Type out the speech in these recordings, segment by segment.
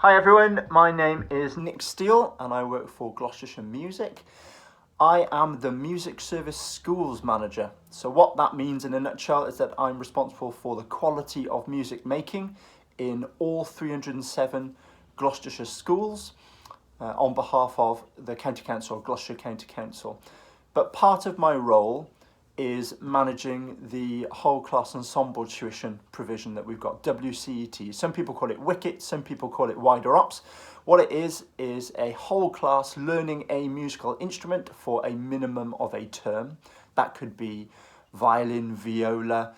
Hi everyone, my name is Nick Steele and I work for Gloucestershire Music. I am the Music Service Schools Manager. So what that means in a nutshell is that I'm responsible for the quality of music making in all 307 Gloucestershire schools on behalf of the County Council, Gloucestershire County Council. But part of my role is managing the whole class ensemble tuition provision that we've got, WCET. Some people call it Wicket, some people call it Wider Ups. What it is a whole class learning a musical instrument for a minimum of a term. That could be violin, viola,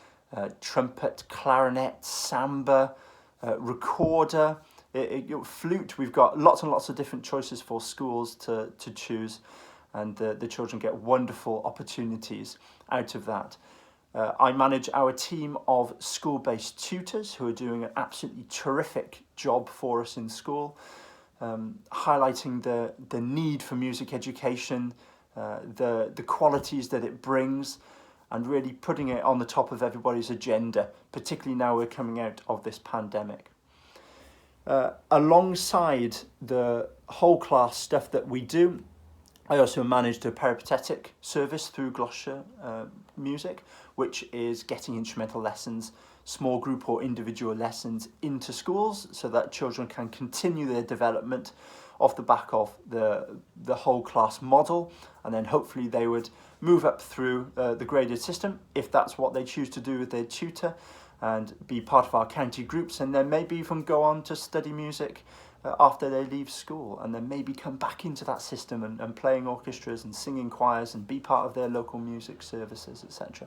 trumpet, clarinet, samba, recorder, flute. We've got lots and lots of different choices for schools to choose, and the children get wonderful opportunities out of that. I manage our team of school-based tutors who are doing an absolutely terrific job for us in school, highlighting the need for music education, the qualities that it brings, and really putting it on the top of everybody's agenda, particularly now we're coming out of this pandemic. Alongside the whole class stuff that we do, I also managed a peripatetic service through Gloucestershire Music, which is getting instrumental lessons, small group or individual lessons into schools so that children can continue their development off the back of the whole class model, and then hopefully they would move up through the graded system if that's what they choose to do with their tutor, and be part of our county groups, and then maybe even go on to study music after they leave school, and then maybe come back into that system and playing orchestras and singing choirs and be part of their local music services, etc.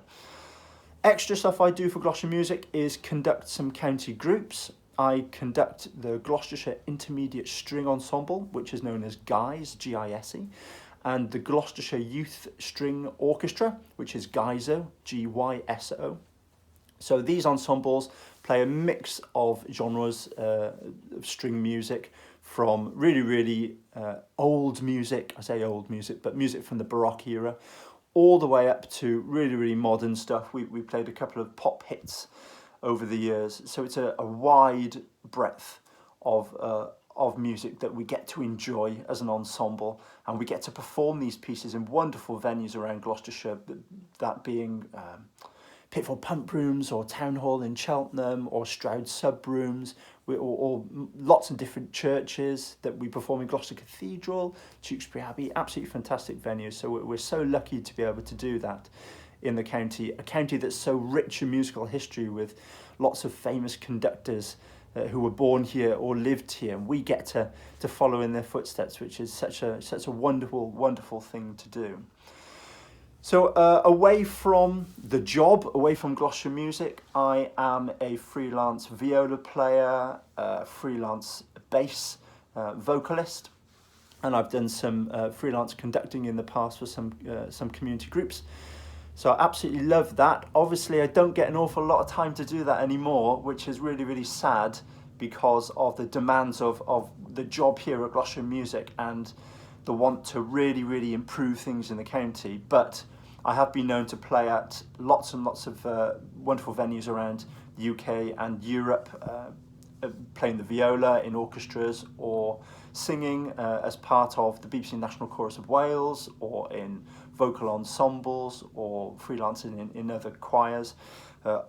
Extra stuff I do for Gloucestershire Music is conduct some county groups. I conduct the Gloucestershire Intermediate String Ensemble, which is known as GISE, G-I-S-E, and the Gloucestershire Youth String Orchestra, which is GYSO, G-Y-S-O. So these ensembles play a mix of genres of string music, from really old music, I say old music, but music from the Baroque era, all the way up to really modern stuff. We played a couple of pop hits over the years. So it's a wide breadth of music that we get to enjoy as an ensemble, and we get to perform these pieces in wonderful venues around Gloucestershire, that being Pitfall Pump Rooms or Town Hall in Cheltenham or Stroud Sub Rooms, or lots of different churches that we perform in. Gloucester Cathedral, Tewkesbury Abbey, absolutely fantastic venues. So we're so lucky to be able to do that in the county, a county that's so rich in musical history with lots of famous conductors who were born here or lived here, and we get to follow in their footsteps, which is such a wonderful thing to do. So away from the job, away from Gloucestershire Music, I am a freelance viola player, freelance bass vocalist, and I've done some freelance conducting in the past for some community groups. So I absolutely love that. Obviously, I don't get an awful lot of time to do that anymore, which is really sad because of the demands of the job here at Gloucestershire Music and the want to really improve things in the county. But I have been known to play at lots and lots of wonderful venues around the UK and Europe, playing the viola in orchestras, or singing as part of the BBC National Chorus of Wales, or in vocal ensembles, or freelancing in other choirs,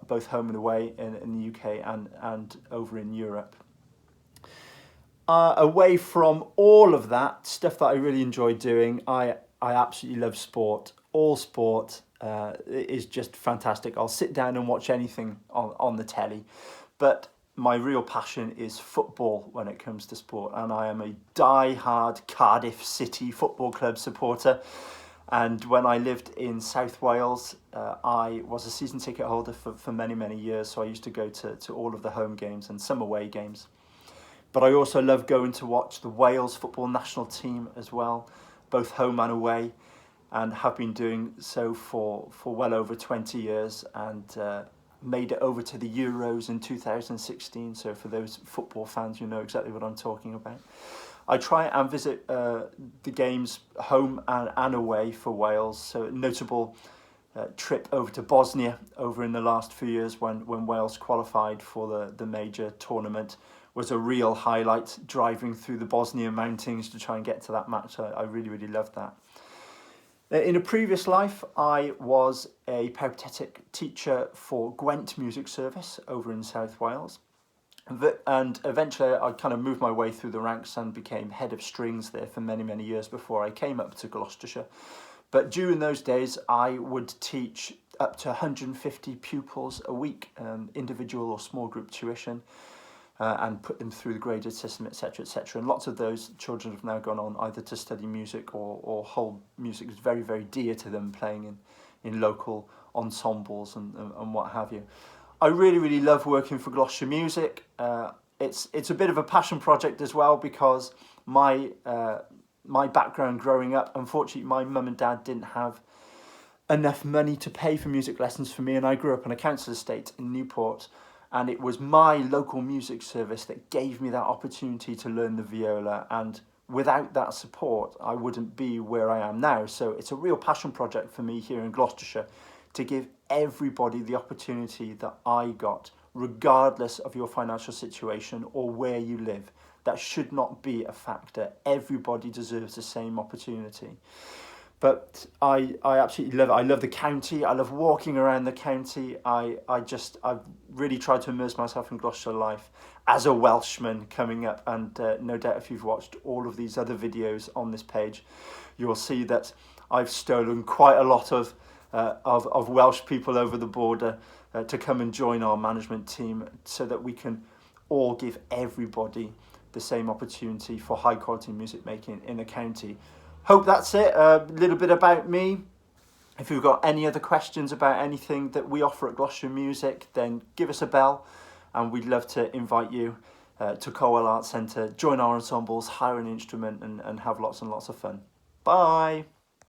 both home and away in the UK and over in Europe. Away from all of that stuff that I really enjoy doing, I absolutely love sport. All sport is just fantastic. I'll sit down and watch anything on the telly, but my real passion is football when it comes to sport, and I am a die-hard Cardiff City Football Club supporter. And when I lived in South Wales, I was a season ticket holder for many years, so I used to go to all of the home games and some away games. But I also love going to watch the Wales football national team as well, both home and away, and have been doing so for well over 20 years, and made it over to the Euros in 2016. So for those football fans, you know exactly what I'm talking about. I try and visit the games home and away for Wales. So a notable trip over to Bosnia over in the last few years when Wales qualified for the major tournament was a real highlight, driving through the Bosnian mountains to try and get to that match. I really, really loved that. In a previous life, I was a peripatetic teacher for Gwent Music Service over in South Wales. And eventually I kind of moved my way through the ranks and became head of strings there for many, many years before I came up to Gloucestershire. But during those days, I would teach up to 150 pupils a week, individual or small group tuition, and put them through the graded system, etc., etc. And lots of those children have now gone on either to study music or hold music is very, very dear to them, playing in local ensembles and what have you. I really, really love working for Gloucestershire Music. It's a bit of a passion project as well, because my background growing up, unfortunately, my mum and dad didn't have enough money to pay for music lessons for me, and I grew up on a council estate in Newport, and it was my local music service that gave me that opportunity to learn the viola, and without that support I wouldn't be where I am now. So it's a real passion project for me here in Gloucestershire to give everybody the opportunity that I got, regardless of your financial situation or where you live. That should not be a factor. Everybody deserves the same opportunity. But I absolutely love it. I love the county. I love walking around the county. I've really tried to immerse myself in Gloucestershire life as a Welshman coming up. And no doubt if you've watched all of these other videos on this page, you'll see that I've stolen quite a lot of Welsh people over the border to come and join our management team, so that we can all give everybody the same opportunity for high quality music making in the county. Hope that's it. A little bit about me. If you've got any other questions about anything that we offer at Gloucestershire Music, then give us a bell, and we'd love to invite you to Colwell Arts Centre, join our ensembles, hire an instrument, and have lots and lots of fun. Bye.